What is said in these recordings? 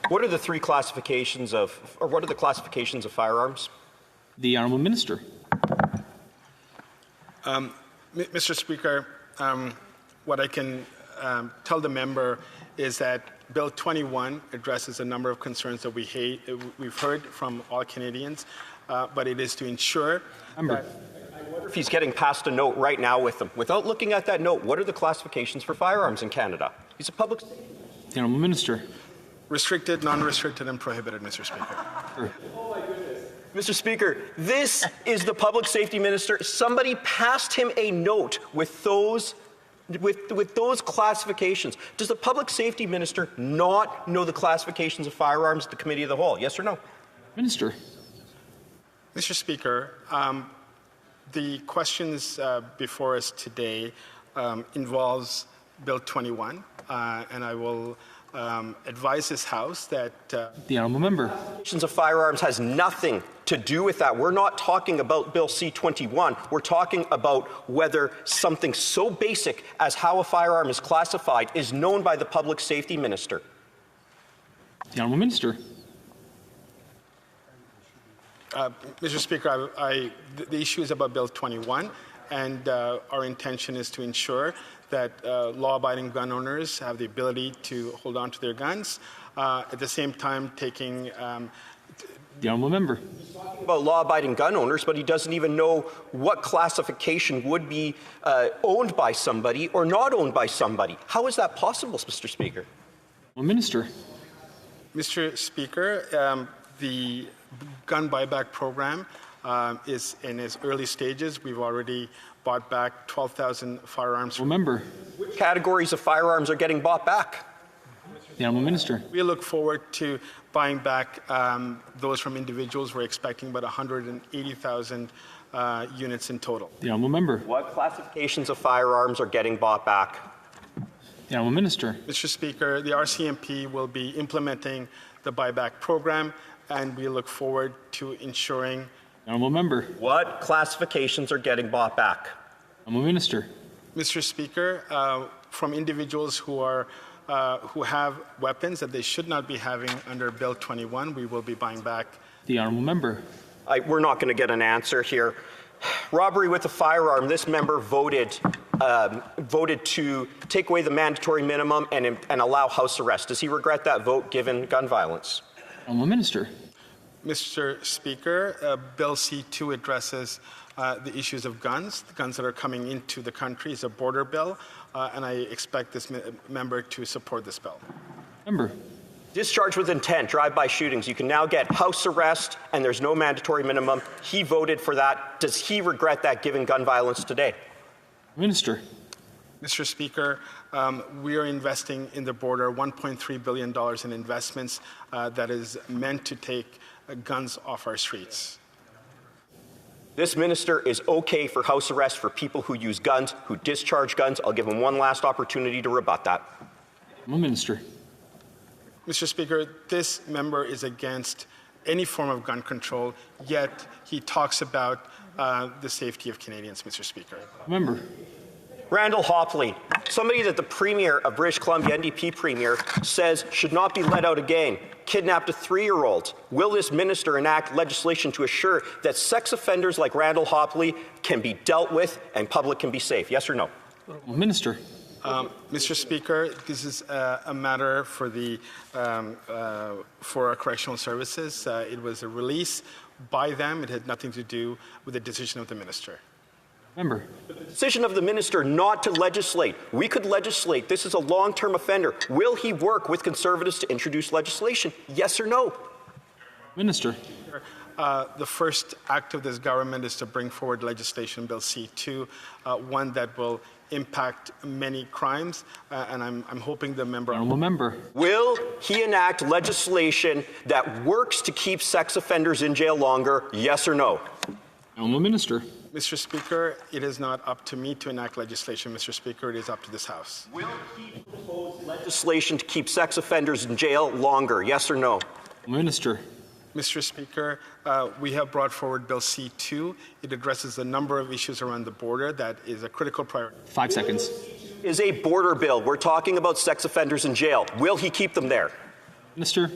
What are the three classifications of, or what are the classifications of firearms? The Honourable Minister. Mr. Speaker, what I can tell the member is that Bill 21 addresses a number of concerns that we've heard from all Canadians, but it is to ensure that I wonder if he's getting past a note right now with them. Without looking at that note, what are the classifications for firearms in Canada? He's a public... The Honourable Minister. restricted, non-restricted, and prohibited, Mr. Speaker. Sure. Mr. Speaker, this is the Public Safety Minister. Somebody passed him a note with those classifications. Does the Public Safety Minister not know the classifications of firearms at the Committee of the Whole? Yes or no? Minister. Mr. Speaker, the questions before us today involves Bill 21, and I will advise this House that The Honourable Member. Classifications of firearms has nothing to do with that. We're not talking about Bill C-21. We're talking about whether something so basic as how a firearm is classified is known by the Public Safety Minister. The Honourable Minister. Mr. Speaker, the issue is about Bill 21, and our intention is to ensure that law-abiding gun owners have the ability to hold on to their guns, at the same time taking... The Honourable Member. About law-abiding gun owners, but he doesn't even know what classification would be owned by somebody or not owned by somebody. How is that possible, Mr. Speaker? Minister. Mr. Speaker, the gun buyback program is in its early stages. We've already bought back 12,000 firearms. Remember. Which categories of firearms are getting bought back? The Honourable Minister. We look forward to buying back those from individuals. We're expecting about 180,000 units in total. The Honourable Member. What classifications of firearms are getting bought back? The Honourable Minister. Mr. Speaker, the RCMP will be implementing the buyback program, and we look forward to ensuring... The Honourable Member. What classifications are getting bought back? Honourable Minister. Mr. Speaker, from individuals who have weapons that they should not be having under Bill 21, we will be buying back. The Honourable Member. We're not going to get an answer here. Robbery with a firearm. This member voted to take away the mandatory minimum and allow house arrest. Does he regret that vote given gun violence? Honourable Minister. Mr. Speaker, Bill C-2 addresses the issues of guns. The guns that are coming into the country is a border bill, and I expect this member to support this bill. Member. Discharge with intent, drive-by shootings. You can now get house arrest, and there's no mandatory minimum. He voted for that. Does he regret that given gun violence today? Minister. Mr. Speaker, we are investing in the border $1.3 billion in investments that is meant to take guns off our streets. This minister is okay for house arrest for people who use guns, who discharge guns. I'll give him one last opportunity to rebut that. Honourable Minister. Mr. Speaker, this member is against any form of gun control, yet he talks about the safety of Canadians, Mr. Speaker. Member. Randall Hopley, somebody that the Premier of British Columbia, NDP Premier, says should not be let out again, kidnapped a 3-year-old. Will this minister enact legislation to assure that sex offenders like Randall Hopley can be dealt with and public can be safe? Yes or no? Minister. Mr. Speaker, this is a matter for our correctional services. It was a release by them. It had nothing to do with the decision of the minister. Member. The decision of the minister not to legislate. We could legislate. This is a long-term offender. Will he work with Conservatives to introduce legislation? Yes or no? Minister. The first act of this government is to bring forward legislation, Bill C-2, one that will impact many crimes, and I'm hoping the member... Honourable Member. Will he enact legislation that works to keep sex offenders in jail longer? Yes or no? Honourable Minister. Mr. Speaker, it is not up to me to enact legislation, Mr. Speaker. It is up to this House. Will he propose legislation to keep sex offenders in jail longer? Yes or no? Minister. Mr. Speaker, we have brought forward Bill C-2. It addresses a number of issues around the border that is a critical priority. 5 seconds. Is a border bill. We're talking about sex offenders in jail. Will he keep them there? Minister.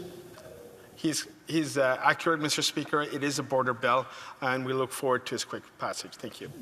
He's accurate, Mr. Speaker. It is a border bill, and we look forward to its quick passage. Thank you.